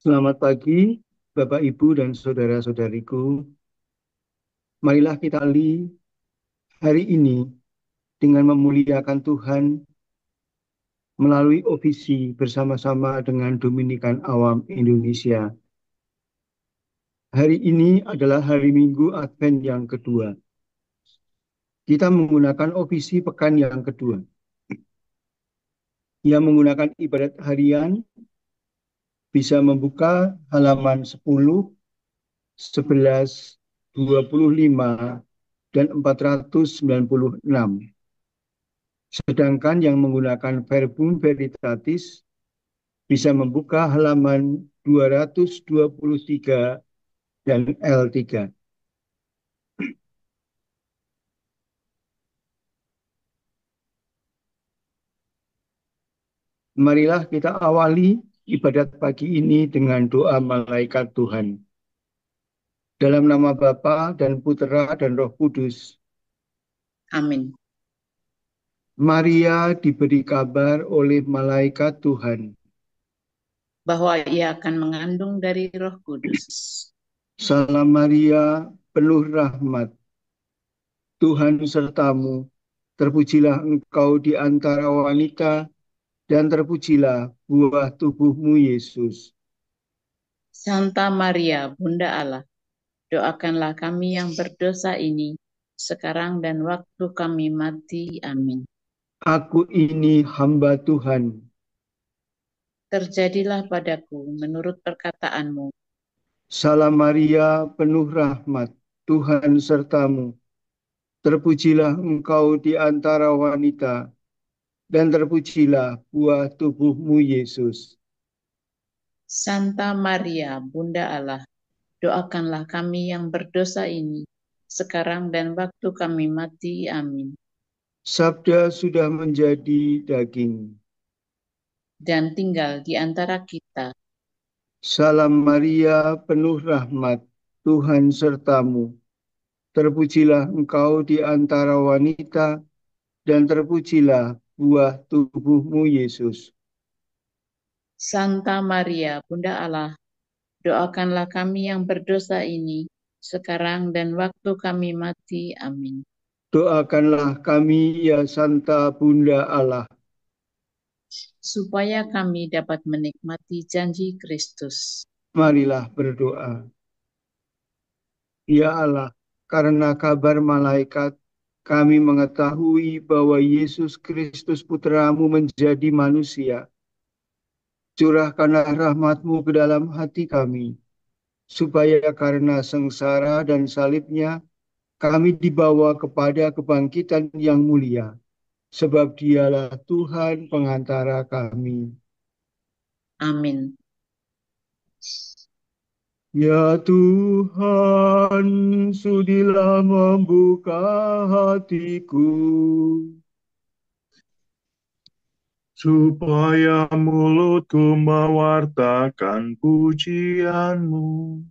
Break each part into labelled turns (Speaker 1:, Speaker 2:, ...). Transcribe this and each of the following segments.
Speaker 1: Selamat pagi, Bapak, Ibu, dan saudara-saudariku. Marilah kita hari ini dengan memuliakan Tuhan melalui ofisi bersama-sama dengan Dominikan Awam Indonesia. Hari ini adalah hari Minggu Advent yang kedua. Kita menggunakan ofisi pekan yang kedua. Yang menggunakan ibadat harian bisa membuka halaman 10, 11, 25, dan 496. Sedangkan yang menggunakan verbum veritatis bisa membuka halaman 223 dan L3. Marilah kita awali ibadat pagi ini dengan doa malaikat Tuhan. Dalam nama Bapa dan Putera dan Roh Kudus.
Speaker 2: Amin.
Speaker 1: Maria diberi kabar oleh malaikat Tuhan
Speaker 2: Bahwa ia akan mengandung dari Roh Kudus.
Speaker 1: Salam Maria, penuh rahmat, Tuhan sertamu. Terpujilah engkau di antara wanita, dan terpujilah buah tubuhmu, Yesus.
Speaker 2: Santa Maria, Bunda Allah, doakanlah kami yang berdosa ini, sekarang dan waktu kami mati. Amin.
Speaker 1: Aku ini hamba Tuhan.
Speaker 2: Terjadilah padaku menurut perkataanmu.
Speaker 1: Salam Maria, penuh rahmat, Tuhan sertamu. Terpujilah engkau di antara wanita, dan terpujilah buah tubuhmu, Yesus.
Speaker 2: Santa Maria, Bunda Allah, doakanlah kami yang berdosa ini, sekarang dan waktu kami mati. Amin.
Speaker 1: Sabda sudah menjadi daging.
Speaker 2: Dan tinggal di antara kita.
Speaker 1: Salam Maria, penuh rahmat, Tuhan sertamu. Terpujilah engkau di antara wanita, dan terpujilah buah tubuhmu, Yesus.
Speaker 2: Santa Maria, Bunda Allah, doakanlah kami yang berdosa ini, sekarang dan waktu kami mati. Amin.
Speaker 1: Doakanlah kami, ya Santa Bunda Allah.
Speaker 2: Supaya kami dapat menikmati janji Kristus.
Speaker 1: Marilah berdoa. Ya Allah, karena kabar malaikat, kami mengetahui bahwa Yesus Kristus Putramu menjadi manusia. Curahkanlah rahmat-Mu ke dalam hati kami, supaya karena sengsara dan salibnya, kami dibawa kepada kebangkitan yang mulia, sebab Dialah Tuhan pengantara kami.
Speaker 2: Amin.
Speaker 1: Ya Tuhan, sudilah membuka hatiku,
Speaker 3: supaya mulutku mewartakan pujian-Mu.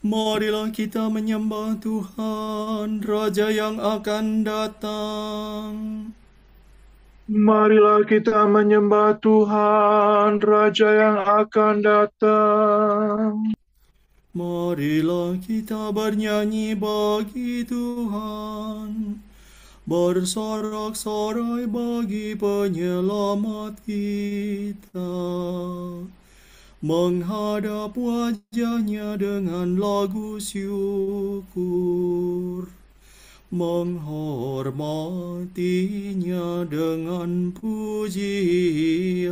Speaker 4: Marilah kita menyembah Tuhan, Raja yang akan datang.
Speaker 3: Marilah kita menyembah Tuhan, Raja yang akan datang.
Speaker 4: Marilah kita bernyanyi bagi Tuhan, bersorak-sorai bagi penyelamat kita, menghadap wajahnya dengan lagu syukur, menghormatinya dengan pujian.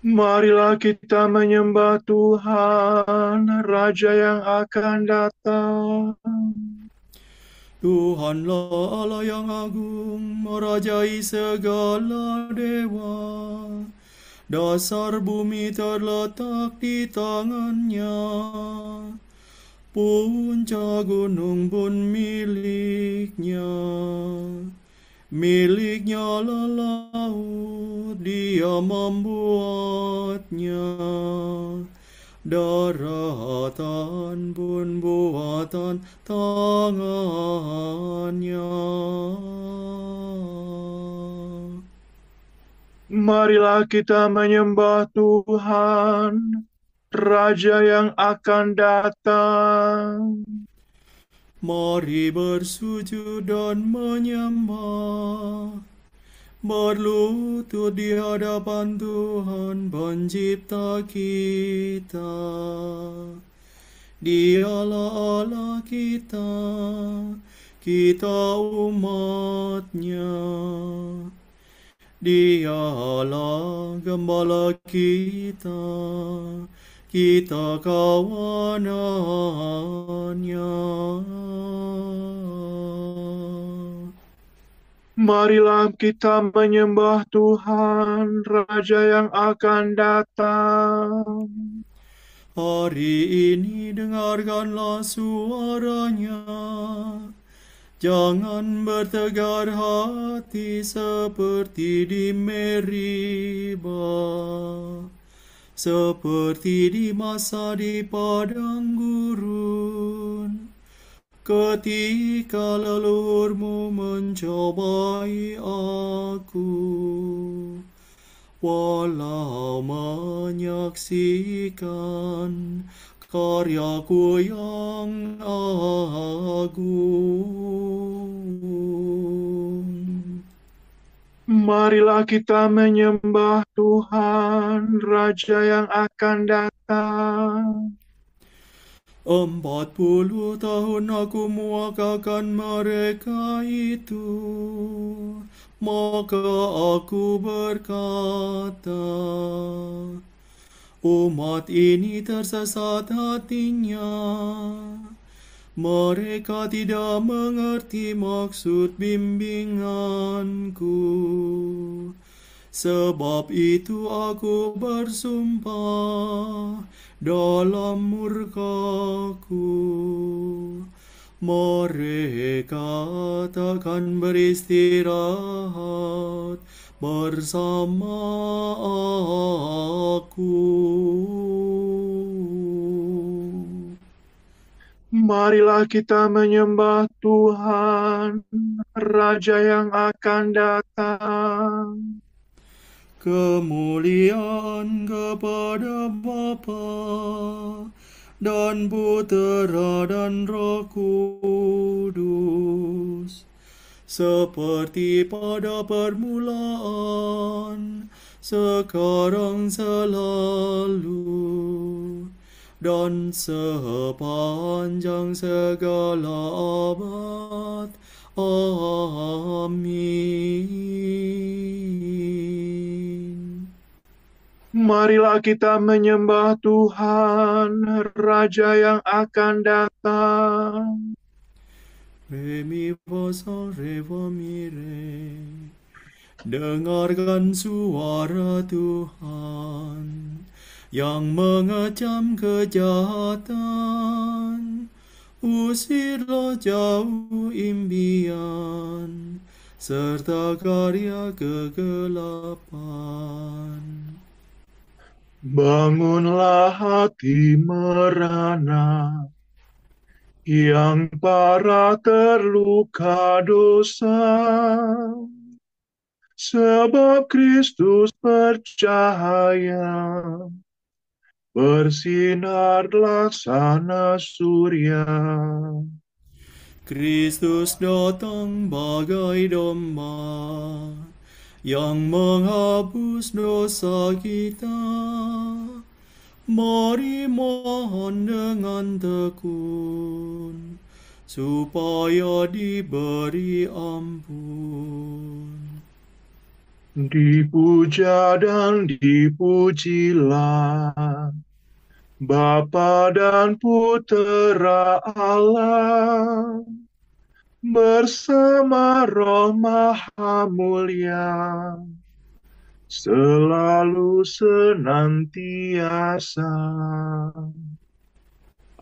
Speaker 3: Marilah kita menyembah Tuhan, Raja yang akan datang.
Speaker 4: Tuhanlah Allah yang agung, merajai segala dewa. Dasar bumi terletak di tangannya, puncak gunung pun miliknya. Miliknya lah laut, dia membuatnya, daratan pun buatan tangannya.
Speaker 3: Marilah kita menyembah Tuhan, Raja yang akan datang.
Speaker 4: Mari bersujud dan menyembah, berlutut di hadapan Tuhan Pencipta kita. Dialah Allah kita, kita umat-Nya. Dialah Gembala kita, kita kawanan-Nya.
Speaker 3: Marilah kita menyembah Tuhan, Raja yang akan datang.
Speaker 4: Hari ini dengarkanlah suaranya. Jangan bertegar hati seperti di Meribah, seperti di masa di padang gurun, ketika leluhurmu mencobai aku. Walau menyaksikan karyaku yang agung.
Speaker 3: Marilah kita menyembah Tuhan, Raja yang akan datang.
Speaker 4: 40 tahun aku muakakan mereka itu, maka aku berkata, umat ini tersesat hatinya. Mereka tidak mengerti maksud bimbinganku. Sebab itu aku bersumpah dalam murkaku, mereka takkan beristirahat bersama aku.
Speaker 3: Marilah kita menyembah Tuhan, Raja yang akan datang.
Speaker 4: Kemuliaan kepada Bapa dan Putera dan Roh Kudus, seperti pada permulaan, sekarang selalu, dan sepanjang segala abad. Amin.
Speaker 3: Marilah kita menyembah Tuhan, Raja yang akan datang.
Speaker 4: Re mi fa sol re fa mi re. Dengarkan suara Tuhan yang mengecam kejahatan. Usirlah jauh impian serta karya kegelapan.
Speaker 3: Bangunlah hati merana yang para terluka dosa, sebab Kristus bercahaya, bersinar laksana surya.
Speaker 4: Kristus datang bagai domba yang menghapus dosa kita. Mari mohon dengan tekun supaya diberi ampun.
Speaker 3: Dipuja dan dipujilah Bapa dan Putera Allah, bersama Roh Maha Mulia, selalu senantiasa.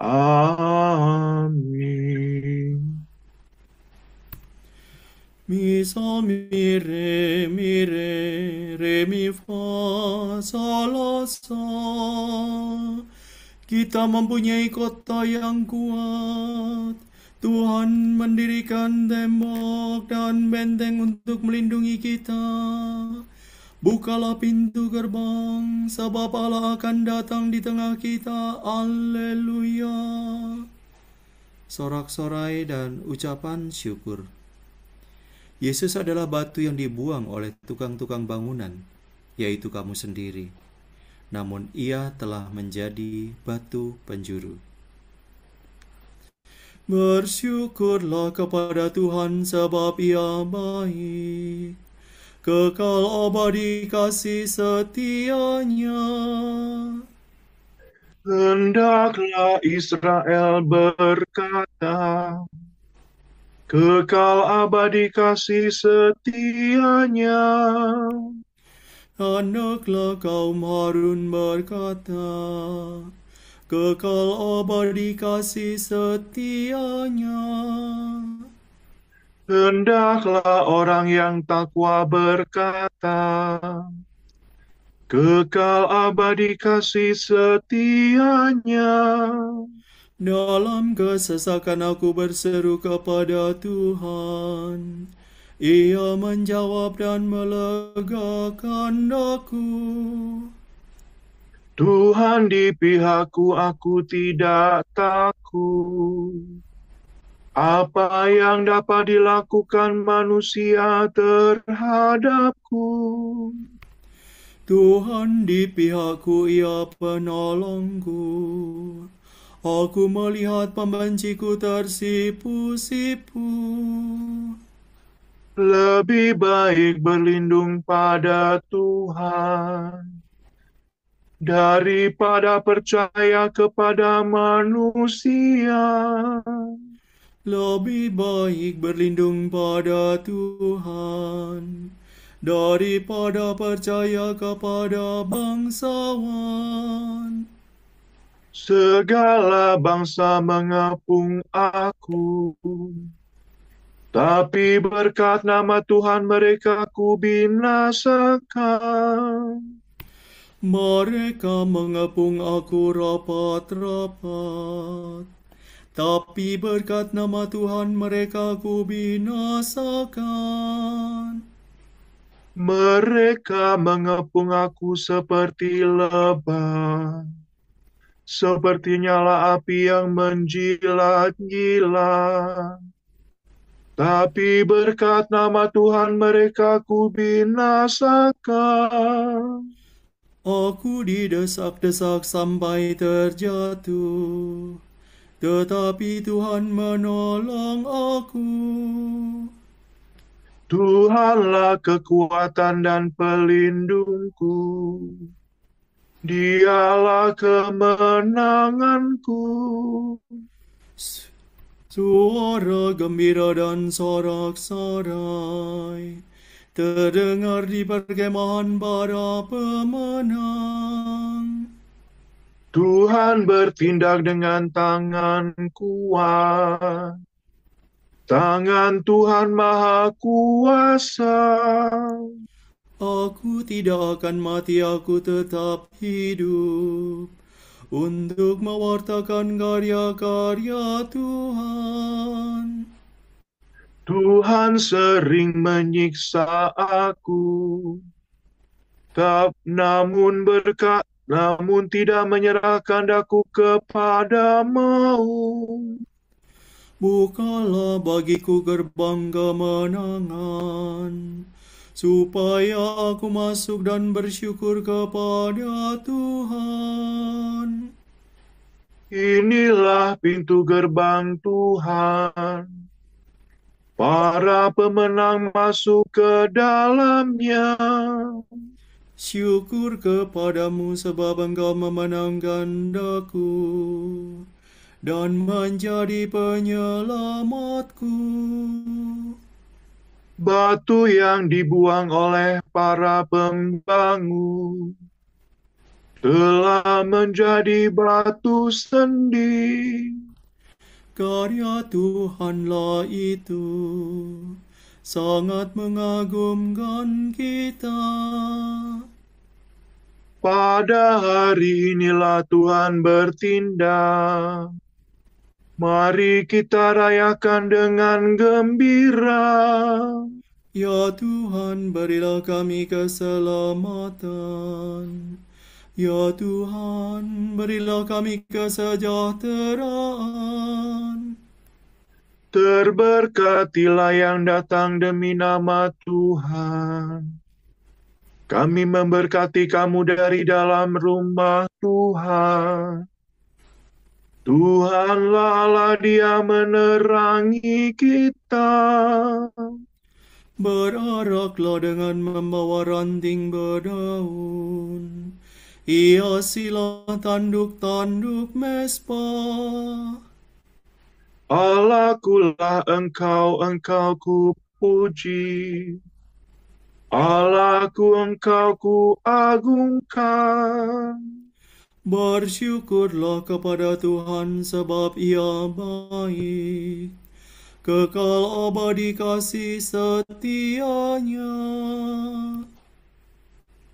Speaker 3: Amin.
Speaker 4: Mi sol mi re re mi fa sol la sol. Kita mempunyai kota yang kuat. Tuhan mendirikan tembok dan benteng untuk melindungi kita. Bukalah pintu gerbang, sebab Allah akan datang di tengah kita. Haleluya. Sorak-sorai dan ucapan syukur. Yesus adalah batu yang dibuang oleh tukang-tukang bangunan, yaitu kamu sendiri. Namun ia telah menjadi batu penjuru. Bersyukurlah kepada Tuhan sebab ia baik. Kekal abadi kasih setianya.
Speaker 3: Hendaklah Israel berkata, kekal abadi kasih setianya.
Speaker 4: Hendaklah kaum Harun berkata, kekal abadi kasih setianya.
Speaker 3: Hendaklah orang yang takwa berkata, kekal abadi kasih setianya.
Speaker 4: Dalam kesesakan aku berseru kepada Tuhan. Ia menjawab dan melegakan aku.
Speaker 3: Tuhan di pihakku, aku tidak takut. Apa yang dapat dilakukan manusia terhadapku?
Speaker 4: Tuhan di pihakku, ia penolongku. Aku melihat pembenciku tersipu-sipu.
Speaker 3: Lebih baik berlindung pada Tuhan daripada percaya kepada manusia.
Speaker 4: Lebih baik berlindung pada Tuhan daripada percaya kepada bangsawan.
Speaker 3: Segala bangsa mengepung aku, tapi berkat nama Tuhan mereka ku binasakan.
Speaker 4: Mereka mengepung aku rapat-rapat, tapi berkat nama Tuhan mereka ku binasakan.
Speaker 3: Mereka mengepung aku seperti lebah, seperti nyala api yang menjilat-jilat. Tapi berkat nama Tuhan mereka ku binasakan.
Speaker 4: Aku didesak-desak sampai terjatuh, tetapi Tuhan menolong aku.
Speaker 3: Tuhanlah kekuatan dan pelindungku. Dialah kemenanganku.
Speaker 4: Suara gembira dan sorak-sorai terdengar di perkemahan para pemenang.
Speaker 3: Tuhan bertindak dengan tangan kuat. Tangan Tuhan Maha Kuasa.
Speaker 4: Aku tidak akan mati, aku tetap hidup untuk mewartakan karya-karya Tuhan.
Speaker 3: Tuhan sering menyiksa aku, namun tidak menyerahkan aku kepada maut.
Speaker 4: Bukalah bagiku gerbang kemenangan, supaya aku masuk dan bersyukur kepada Tuhan.
Speaker 3: Inilah pintu gerbang Tuhan. Para pemenang masuk ke dalamnya.
Speaker 4: Syukur kepadamu sebab Engkau memenangkan daku dan menjadi penyelamatku.
Speaker 3: Batu yang dibuang oleh para pembangun telah menjadi batu sendi.
Speaker 4: Karya Tuhanlah itu, sangat mengagumkan kita.
Speaker 3: Pada hari inilah Tuhan bertindak. Mari kita rayakan dengan gembira.
Speaker 4: Ya Tuhan, berilah kami keselamatan. Ya Tuhan, berilah kami kesejahteraan.
Speaker 3: Terberkatilah yang datang demi nama Tuhan. Kami memberkati kamu dari dalam rumah Tuhan. Tuhanlah Allah, Dia menerangi kita.
Speaker 4: Beraraklah dengan membawa ranting berdaun. Hiasilah tanduk-tanduk mezbah.
Speaker 3: Allahkulah Engkau, Engkau ku puji. Allahku, Engkau ku agungkan.
Speaker 4: Bersyukurlah kepada Tuhan sebab Ia baik. Kekal abadi kasih setianya.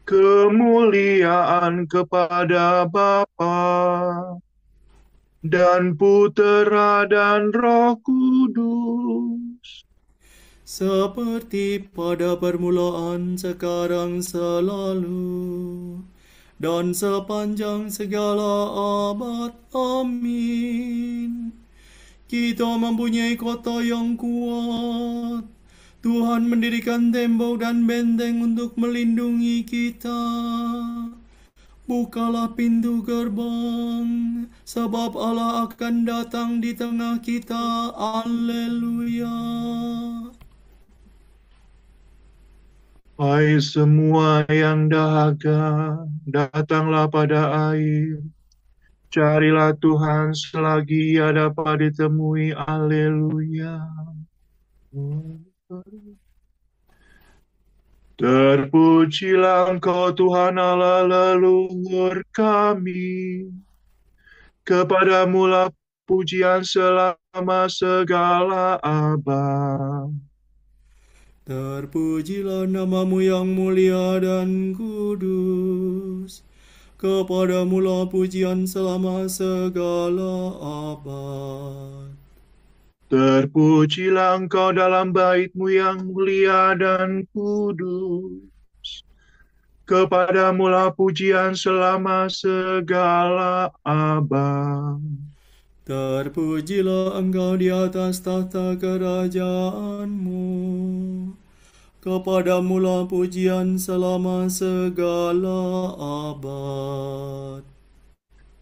Speaker 3: Kemuliaan kepada Bapa dan Putera dan Roh Kudus,
Speaker 4: Seperti pada permulaan, sekarang, selalu, dan sepanjang segala abad. Amin. Kita mempunyai kota yang kuat. Tuhan mendirikan tembok dan benteng untuk melindungi kita. Bukalah pintu gerbang, sebab Allah akan datang di tengah kita. Haleluya.
Speaker 3: hai semua yang dahaga, datanglah pada air. Carilah Tuhan selagi Ia dapat ditemui. Haleluya. Terpujilah Engkau Tuhan Allah leluhur kami. Kepadamu-lah pujian selama segala abad.
Speaker 4: Terpujilah namamu yang mulia dan kudus. Kepadamulah pujian selama segala abad.
Speaker 3: Terpujilah Engkau dalam bait-Mu yang mulia dan kudus. Kepadamulah pujian selama segala abad.
Speaker 4: Terpujilah Engkau di atas tahta kerajaanmu. Kepadamulah pujian selama segala abad.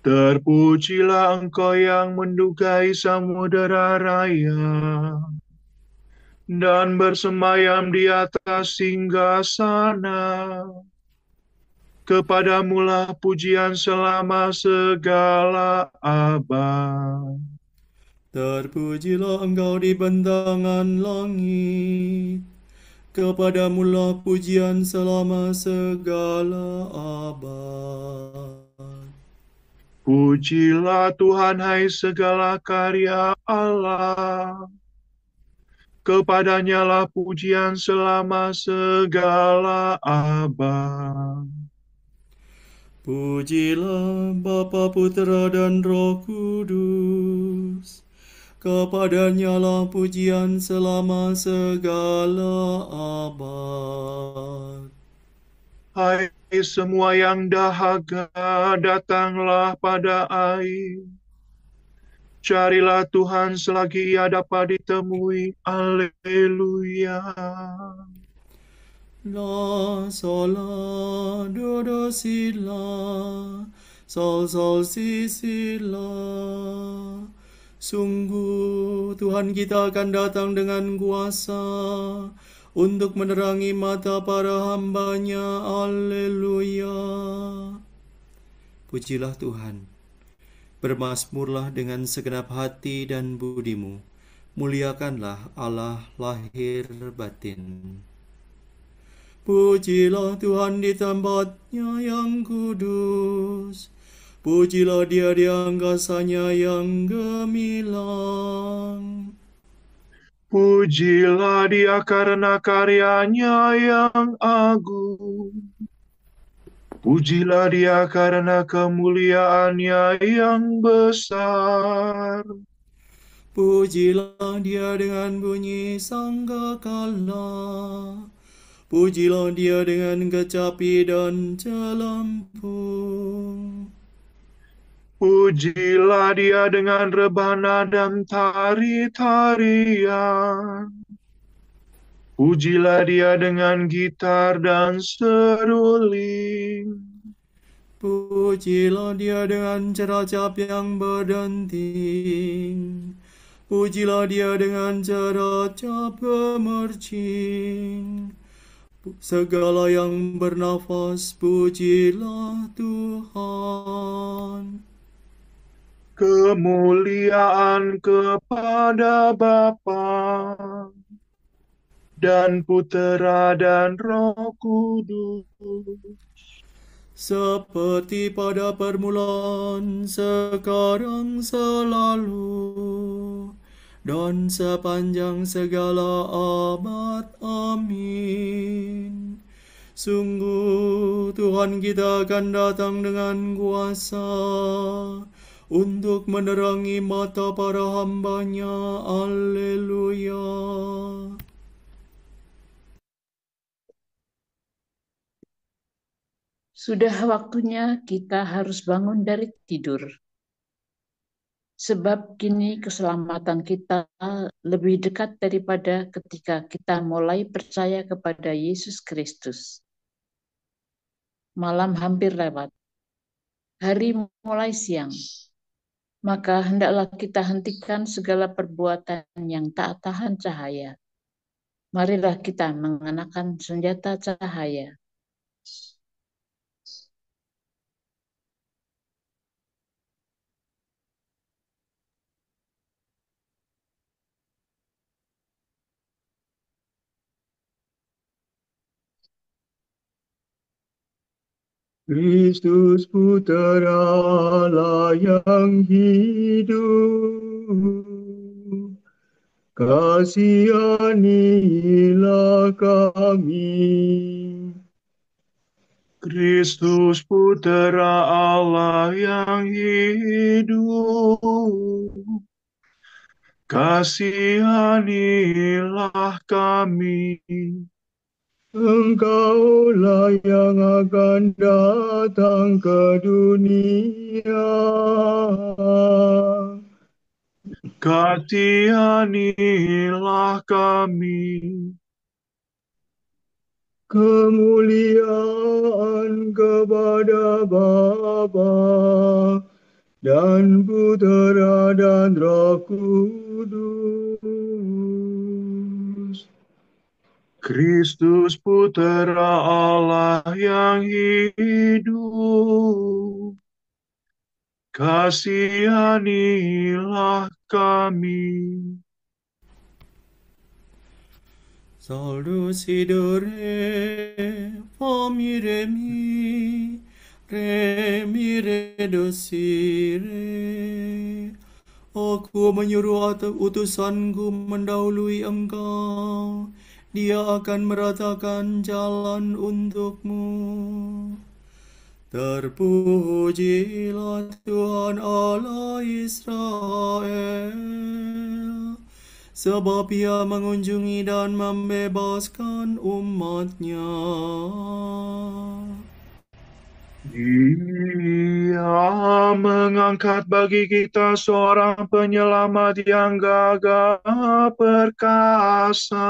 Speaker 3: Terpujilah Engkau yang mendukai samudera raya dan bersemayam di atas singgasana. Kepadamulah pujian selama segala abad.
Speaker 4: Terpujilah Engkau di bentangan langit. Kepadamulah pujian selama segala abad.
Speaker 3: Pujilah Tuhan, hai segala karya Allah. Kepadanya lah pujian selama segala abad.
Speaker 4: Pujilah Bapa, Putera, dan Roh Kudus. Kepadanya lah pujian selama segala abad.
Speaker 3: Hai semua yang dahaga, datanglah pada air. Carilah Tuhan selagi Ia dapat ditemui. Haleluya.
Speaker 4: La, sol, la, do, si, la, sol, si, la. Sungguh Tuhan kita akan datang dengan kuasa untuk menerangi mata para hamba-Nya. Haleluya. Pujilah Tuhan. Bermazmurlah dengan segenap hati dan budimu. Muliakanlah Allah lahir batin. Pujilah Tuhan di tempat-Nya yang kudus. Pujilah Dia di angkasa-Nya yang gemilang.
Speaker 3: Pujilah Dia karena karyanya yang agung. Pujilah Dia karena kemuliaan-Nya yang besar.
Speaker 4: Pujilah Dia dengan bunyi sangkakala. Pujilah Dia dengan kecapi dan celampung.
Speaker 3: Pujilah Dia dengan rebana dan tari-tarian. Pujilah Dia dengan gitar dan seruling.
Speaker 4: Pujilah Dia dengan ceracap yang berdenting. Pujilah Dia dengan ceracap gemercing. Segala yang bernafas, pujilah Tuhan.
Speaker 3: Kemuliaan kepada Bapa dan Putera dan Roh Kudus.
Speaker 4: Seperti pada permulaan, sekarang, selalu, dan sepanjang segala abad. Amin. Sungguh Tuhan kita akan datang dengan kuasa untuk menerangi mata para hamba-Nya. Haleluya.
Speaker 2: Sudah waktunya kita harus bangun dari tidur. Sebab kini keselamatan kita lebih dekat daripada ketika kita mulai percaya kepada Yesus Kristus. Malam hampir lewat. Hari mulai siang. Maka hendaklah kita hentikan segala perbuatan yang tak tahan cahaya. Marilah kita mengenakan senjata cahaya.
Speaker 1: Kristus Putera Allah yang hidup, kasihanilah kami.
Speaker 3: Kristus Putera Allah yang hidup, kasihanilah kami.
Speaker 1: Engkaulah yang akan datang ke dunia.
Speaker 3: Kasihanilah kami.
Speaker 1: Kemuliaan kepada Bapa dan Putera dan Roh Kudus.
Speaker 3: Kristus Putera Allah yang hidup, kasihanilah kami.
Speaker 4: Salus idore, famire mi, re dosire. Aku menyuruh utusanku mendahului engkau, dia akan meratakan jalan untukmu. Terpujilah Tuhan Allah Israel, sebab Ia mengunjungi dan membebaskan umat-Nya.
Speaker 3: Dia mengangkat bagi kita seorang penyelamat yang gagah perkasa,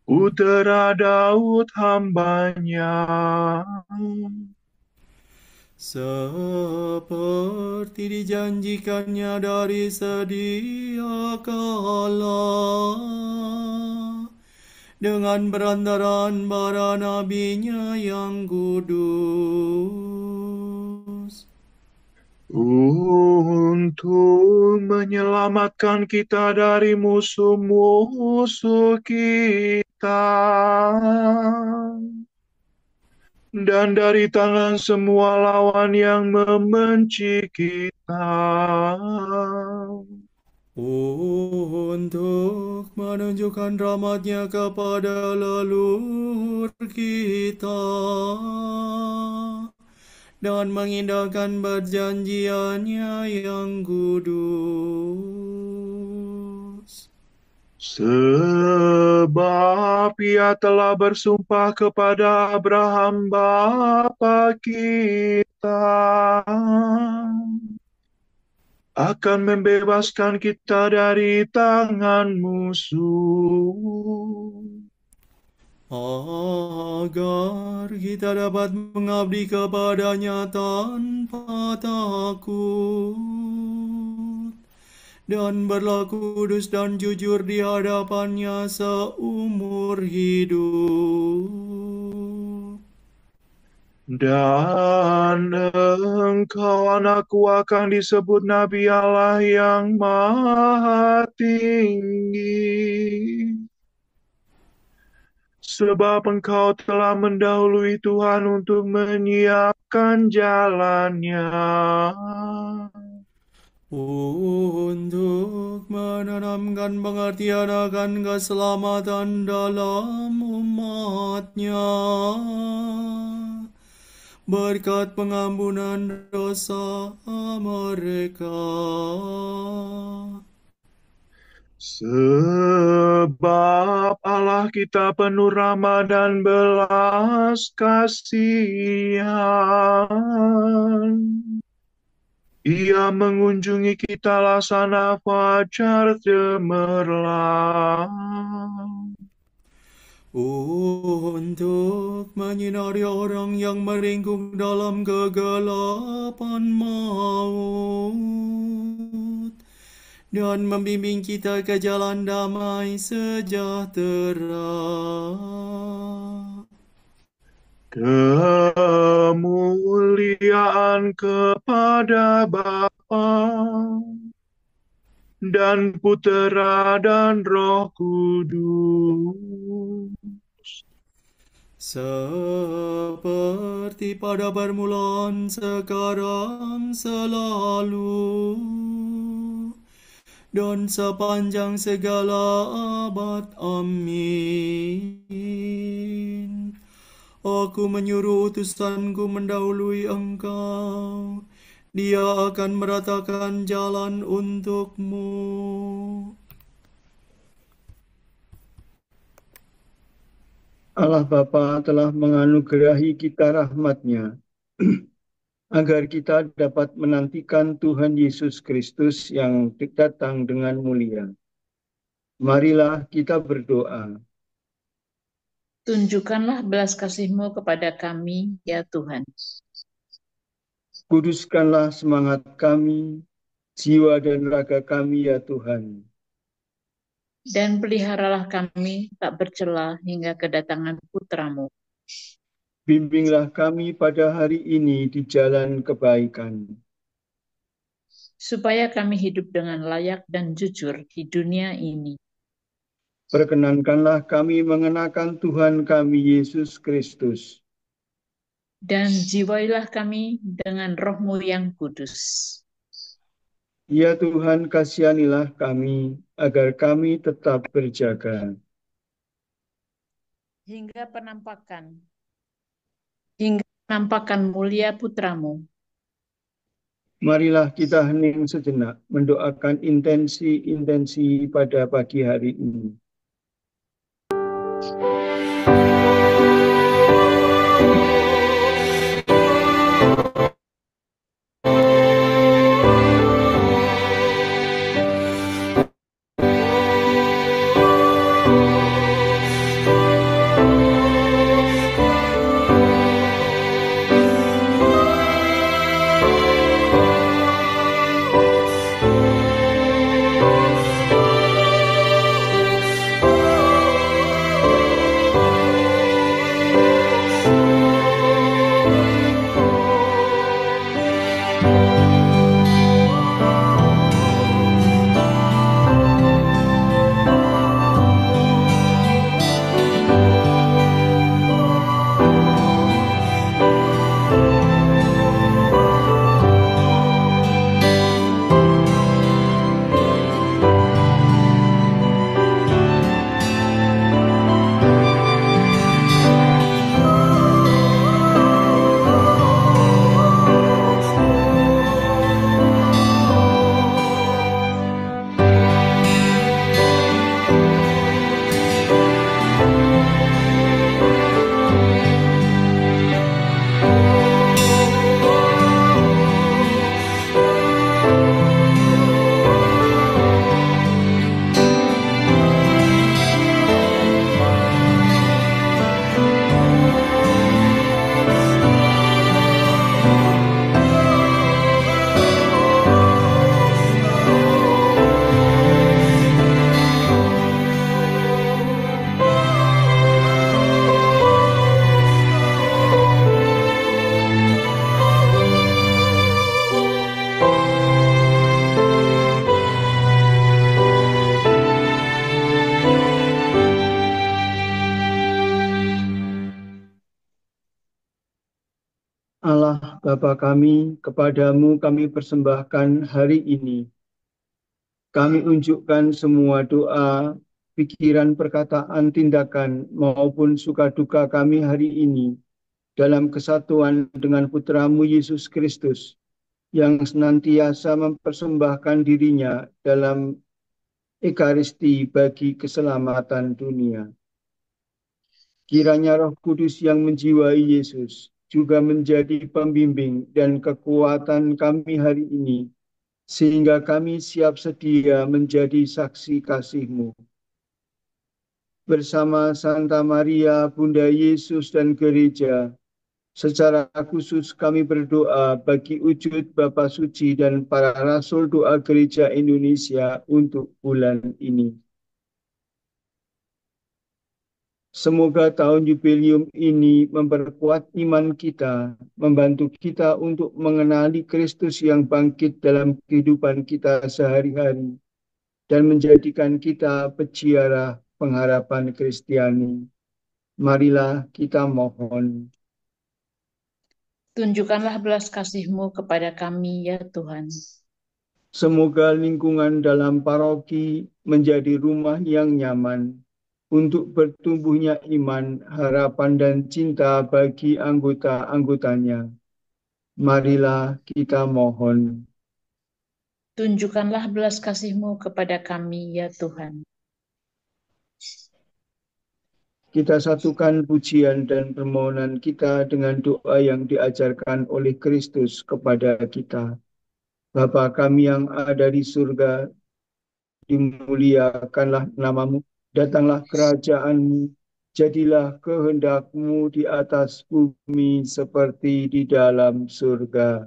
Speaker 3: Putera Daud hamba-Nya.
Speaker 4: Seperti dijanjikannya dari sedia kala, dengan perantaraan para nabi-Nya yang kudus,
Speaker 3: untuk menyelamatkan kita dari musuh-musuh kita dan dari tangan semua lawan yang membenci kita,
Speaker 4: untuk menunjukkan rahmat-Nya kepada leluhur kita dan mengindahkan perjanjiannya yang kudus.
Speaker 3: Sebab Ia telah bersumpah kepada Abraham bapa kita akan membebaskan kita dari tangan musuh,
Speaker 4: agar kita dapat mengabdi kepadanya tanpa takut dan berlaku kudus dan jujur di hadapannya seumur hidup.
Speaker 3: dan engkau anakku akan disebut Nabi Allah yang Maha Tinggi. Sebab engkau telah mendahului Tuhan untuk menyiapkan jalannya,
Speaker 4: untuk menanamkan pengertian akan keselamatan dalam umatnya, berkat pengampunan dosa mereka.
Speaker 3: Sebab Allah kita penuh rahmat dan belas kasihan. Ia mengunjungi kita laksana fajar cemerlang,
Speaker 4: untuk menyinari orang yang meringkuk dalam kegelapan maut dan membimbing kita ke jalan damai sejahtera.
Speaker 3: kemuliaan kepada Bapa dan Putera dan Roh Kudus,
Speaker 4: Seperti pada permulaan, sekarang, selalu, dan sepanjang segala abad. Amin. Aku menyuruh utusanku mendahului engkau. Dia akan meratakan jalan untukmu.
Speaker 1: Allah Bapa telah menganugerahi kita rahmat-Nya, agar kita dapat menantikan Tuhan Yesus Kristus yang datang dengan mulia. Marilah kita berdoa.
Speaker 2: Tunjukkanlah belas kasih-Mu kepada kami, ya Tuhan.
Speaker 1: Kuduskanlah semangat kami, jiwa dan raga kami, ya Tuhan.
Speaker 2: Dan peliharalah kami tak bercela hingga kedatangan Putra-Mu.
Speaker 1: Bimbinglah kami pada hari ini di jalan kebaikan,
Speaker 2: supaya kami hidup dengan layak dan jujur di dunia ini.
Speaker 1: perkenankanlah kami mengenakan Tuhan kami Yesus Kristus.
Speaker 2: Dan jiwailah kami dengan Roh-Mu yang kudus.
Speaker 1: Ya Tuhan, kasihanilah kami, agar kami tetap berjaga.
Speaker 2: Hingga penampakan mulia Putra-Mu.
Speaker 1: Marilah kita hening sejenak, mendoakan intensi-intensi pada pagi hari ini. Bapa kami, kepadamu kami persembahkan hari ini. Kami unjukkan semua doa, pikiran, perkataan, tindakan, maupun suka duka kami hari ini dalam kesatuan dengan Putramu Yesus Kristus yang senantiasa mempersembahkan dirinya dalam Ekaristi bagi keselamatan dunia. Kiranya Roh Kudus yang menjiwai Yesus juga menjadi pembimbing dan kekuatan kami hari ini, sehingga kami siap sedia menjadi saksi kasih-Mu. Bersama Santa Maria, Bunda Yesus dan Gereja, secara khusus kami berdoa bagi wujud Bapa Suci dan para Rasul Doa Gereja Indonesia untuk bulan ini. Semoga tahun jubileum ini memperkuat iman kita, membantu kita untuk mengenali Kristus yang bangkit dalam kehidupan kita sehari-hari, dan menjadikan kita peziarah pengharapan Kristiani. Marilah kita mohon.
Speaker 2: Tunjukkanlah belas kasih-Mu kepada kami, ya Tuhan.
Speaker 1: Semoga lingkungan dalam paroki menjadi rumah yang nyaman untuk bertumbuhnya iman, harapan, dan cinta bagi anggota-anggotanya. Marilah kita mohon.
Speaker 2: Tunjukkanlah belas kasih-Mu kepada kami, ya Tuhan.
Speaker 1: Kita satukan pujian dan permohonan kita dengan doa yang diajarkan oleh Kristus kepada kita. Bapa kami yang ada di surga, dimuliakanlah namamu, datanglah kerajaan-Mu, jadilah kehendak-Mu di atas bumi seperti di dalam surga.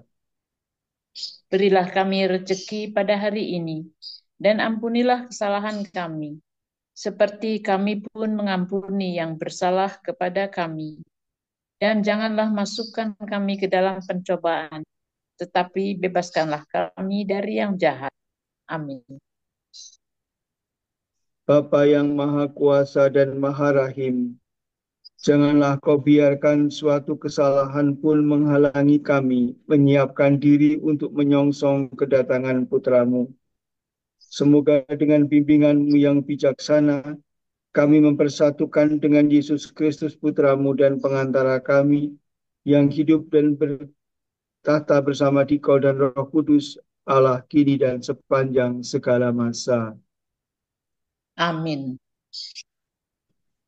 Speaker 2: Berilah kami rezeki pada hari ini, dan ampunilah kesalahan kami, seperti kami pun mengampuni yang bersalah kepada kami. Dan janganlah masukkan kami ke dalam pencobaan, tetapi bebaskanlah kami dari yang jahat. Amin.
Speaker 1: Bapa yang Maha Kuasa dan Maha Rahim, janganlah Kau biarkan suatu kesalahan pun menghalangi kami menyiapkan diri untuk menyongsong kedatangan Putra-Mu. Semoga dengan bimbingan-Mu yang bijaksana, kami mempersatukan dengan Yesus Kristus Putra-Mu dan pengantara kami, yang hidup dan bertahta bersama Dikau dan Roh Kudus, Allah kini dan sepanjang segala masa.
Speaker 2: Amin.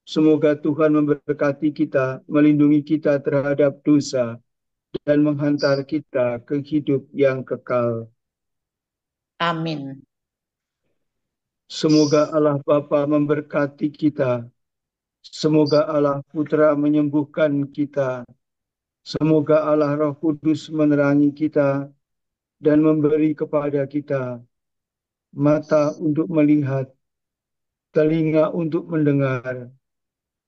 Speaker 1: Semoga Tuhan memberkati kita, melindungi kita terhadap dosa, dan menghantar kita ke hidup yang kekal.
Speaker 2: Amin.
Speaker 1: Semoga Allah Bapa memberkati kita. Semoga Allah Putra menyembuhkan kita. Semoga Allah Roh Kudus menerangi kita dan memberi kepada kita mata untuk melihat, telinga untuk mendengar,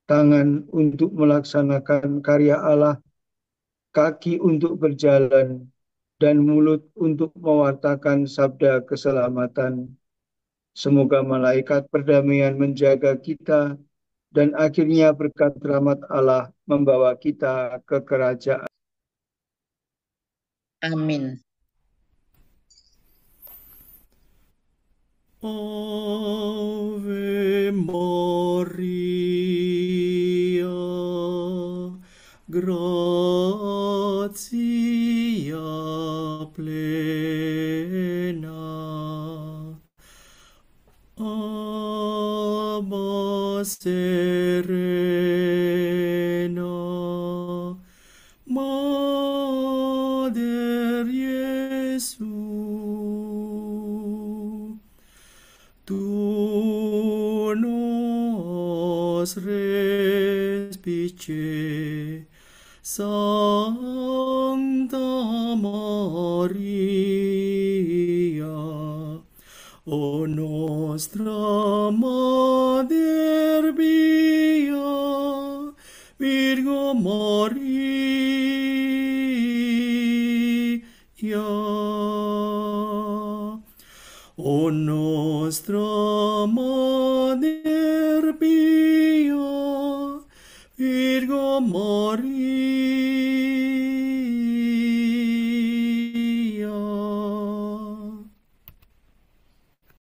Speaker 1: tangan untuk melaksanakan karya Allah, kaki untuk berjalan, dan mulut untuk mewartakan sabda keselamatan. Semoga malaikat perdamaian menjaga kita, dan akhirnya berkat rahmat Allah membawa kita ke kerajaan.
Speaker 2: Amin.
Speaker 4: Ave Maria, gratia plena, ama serena, Mater Iesu, tu nos respice, Sancta Maria, o nostra Mater pia, Virgo Maria, o nostra Mater pia, Virgo Maria,